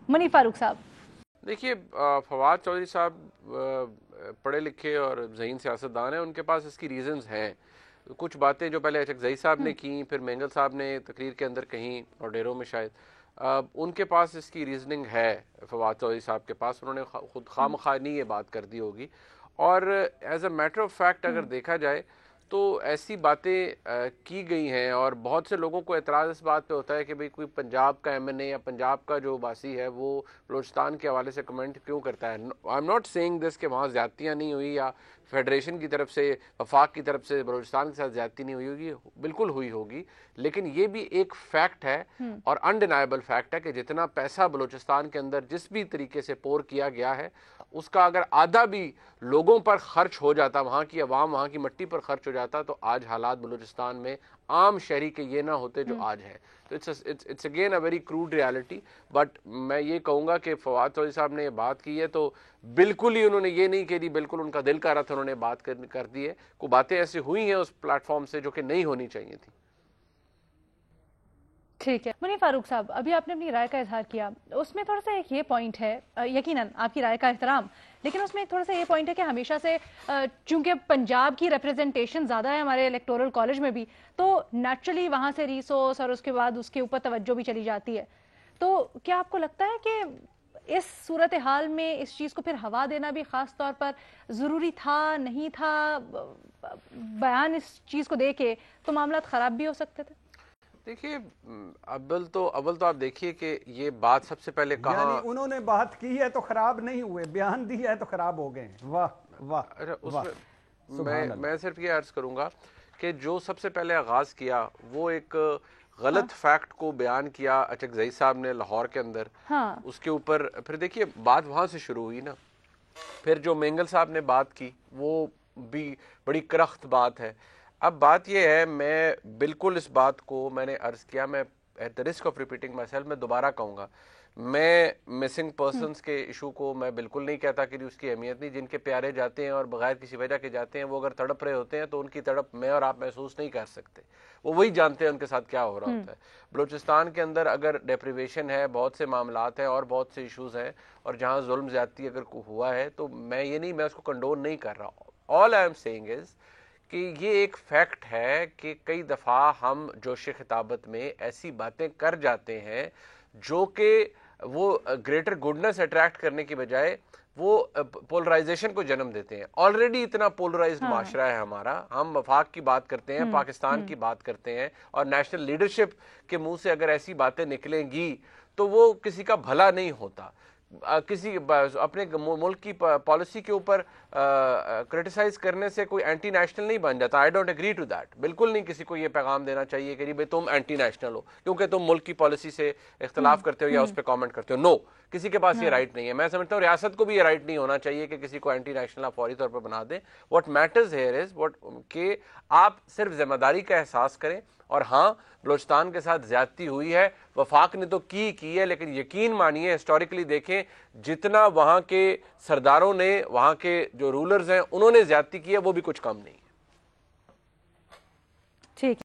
منی فاروق صاحب؟ دیکھیے فواد چودھری صاحب پڑھے لکھے اور ذہین سیاستدان ہیں، ان کے پاس اس کی ریزنز ہیں. کچھ باتیں جو پہلے اچکزئی صاحب نے کیں، پھر مینگل صاحب نے تقریر کے اندر کہیں اور ڈیروں میں شاید ان کے پاس اس کی ریزننگ ہے. فواد چودھری صاحب کے پاس انہوں نے خود خواہ مخواہ نہیں یہ بات کر دی ہوگی. اور as a matter of fact اگر دیکھا جائے تو ایسی باتیں کی گئی ہیں، اور بہت سے لوگوں کو اعتراض اس بات پہ ہوتا ہے کہ بھئی کوئی پنجاب کا ایم این اے یا پنجاب کا جو باسی ہے وہ بلوچستان کے حوالے سے کمنٹ کیوں کرتا ہے. آئی ایم ناٹ سیئنگ دس کہ وہاں زیادتیاں نہیں ہوئی یا فیڈریشن کی طرف سے، وفاق کی طرف سے بلوچستان کے ساتھ زیادتی نہیں ہوئی ہوگی، بالکل ہوئی ہوگی. لیکن یہ بھی ایک فیکٹ ہے اور انڈینائبل فیکٹ ہے کہ جتنا پیسہ بلوچستان کے اندر جس بھی طریقے سے پور کیا گیا ہے، اس کا اگر آدھا بھی لوگوں پر خرچ ہو جاتا، وہاں کی عوام، وہاں کی مٹی پر خرچ ہو جاتا، تو آج حالات بلوچستان میں عام شہری کے یہ نہ ہوتے جو آج ہیں. تو it's again a very crude reality. But میں یہ کہوں گا کہ فواد چودھری صاحب نے یہ بات کی ہے تو بالکل ہی انہوں نے یہ نہیں کہی، بالکل ان کا دل کر رہا تھا انہوں نے بات کر دی ہے. کوئی باتیں ایسی ہوئی ہیں اس پلیٹ فارم سے جو کہ نہیں ہونی چاہیے تھی. ٹھیک ہے منی فاروق صاحب، ابھی آپ نے اپنی رائے کا اظہار کیا، اس میں تھوڑا سا ایک یہ پوائنٹ ہے، یقیناً آپ کی رائے کا احترام، لیکن اس میں ایک تھوڑا سا یہ پوائنٹ ہے کہ ہمیشہ سے چونکہ پنجاب کی ریپرزنٹیشن زیادہ ہے ہمارے الیکٹورل کالج میں بھی، تو نیچرلی وہاں سے ریسورس اور اس کے بعد اس کے اوپر توجہ بھی چلی جاتی ہے. تو کیا آپ کو لگتا ہے کہ اس صورتحال میں اس چیز کو پھر ہوا دینا بھی خاص طور پر ضروری تھا، نہیں تھا؟ بیان اس چیز کو دے کے تو معاملات خراب بھی ہو سکتے تھے. دیکھیے اول تو آپ دیکھیے کہ یہ بات سب سے پہلے کہاں، یعنی انہوں نے بات کی ہے تو خراب نہیں ہوئے، بیان دی ہے تو خراب ہو گئے. واہ واہ واہ، سبحان اللہ. میں صرف یہ عرض کروں گا کہ جو سب سے پہلے آغاز کیا وہ ایک غلط فیکٹ کو بیان کیا اچکزئی صاحب نے لاہور کے اندر. اس کے اوپر پھر دیکھیے بات وہاں سے شروع ہوئی نا. پھر جو مینگل صاحب نے بات کی وہ بھی بڑی کرخت بات ہے. اب بات یہ ہے، میں بالکل اس بات کو میں نے عرض کیا، میں at the risk of repeating myself میں دوبارہ کہوں گا، میں مسنگ پرسنز کے ایشو کو میں بالکل نہیں کہتا کہ اس کی اہمیت نہیں. جن کے پیارے جاتے ہیں اور بغیر کسی وجہ کے جاتے ہیں، وہ اگر تڑپ رہے ہوتے ہیں تو ان کی تڑپ میں اور آپ محسوس نہیں کر سکتے. وہ وہی جانتے ہیں ان کے ساتھ کیا ہو رہا ہوتا ہے. بلوچستان کے اندر اگر ڈیپریویشن ہے، بہت سے معاملات ہیں اور بہت سے ایشوز ہیں، اور جہاں ظلم زیادتی اگر ہوا ہے تو میں اس کو کنڈون نہیں کر رہا. آل آئی ایم سیئنگ از کہ یہ ایک فیکٹ ہے کہ کئی دفعہ ہم جوش خطابت میں ایسی باتیں کر جاتے ہیں جو کہ وہ گریٹر گڈنس اٹریکٹ کرنے کی بجائے وہ پولرائزیشن کو جنم دیتے ہیں. آلریڈی اتنا پولرائزڈ معاشرہ ہے ہمارا. ہم وفاق کی بات کرتے ہیں، پاکستان کی بات کرتے ہیں، اور نیشنل لیڈرشپ کے منہ سے اگر ایسی باتیں نکلیں گی تو وہ کسی کا بھلا نہیں ہوتا. کسی اپنے ملک کی پالیسی کے اوپر کرٹیسائز کرنے سے کوئی اینٹی نیشنل نہیں بن جاتا. I don't agree to that. بالکل نہیں کسی کو یہ پیغام دینا چاہیے کہ بھئی تم اینٹی نیشنل ہو کیونکہ تم ملک کی پالیسی سے اختلاف کرتے ہو یا اس پہ کامنٹ کرتے ہو. نو، کسی کے پاس یہ رائٹ نہیں ہے. میں سمجھتا ہوں ریاست کو بھی یہ رائٹ نہیں ہونا چاہیے کہ کسی کو اینٹی نیشنل آپ فوری طور پر بنا دیں. واٹ میٹرز ہیئر از کہ آپ صرف ذمہ داری کا احساس کریں. اور ہاں، بلوچستان کے ساتھ زیادتی ہوئی ہے، وفاق نے تو کی ہے، لیکن یقین مانیے ہسٹوریکلی دیکھیں جتنا وہاں کے سرداروں نے، وہاں کے جو رولرز ہیں انہوں نے زیادتی کی ہے وہ بھی کچھ کم نہیں ہے. ٹھیک ہے.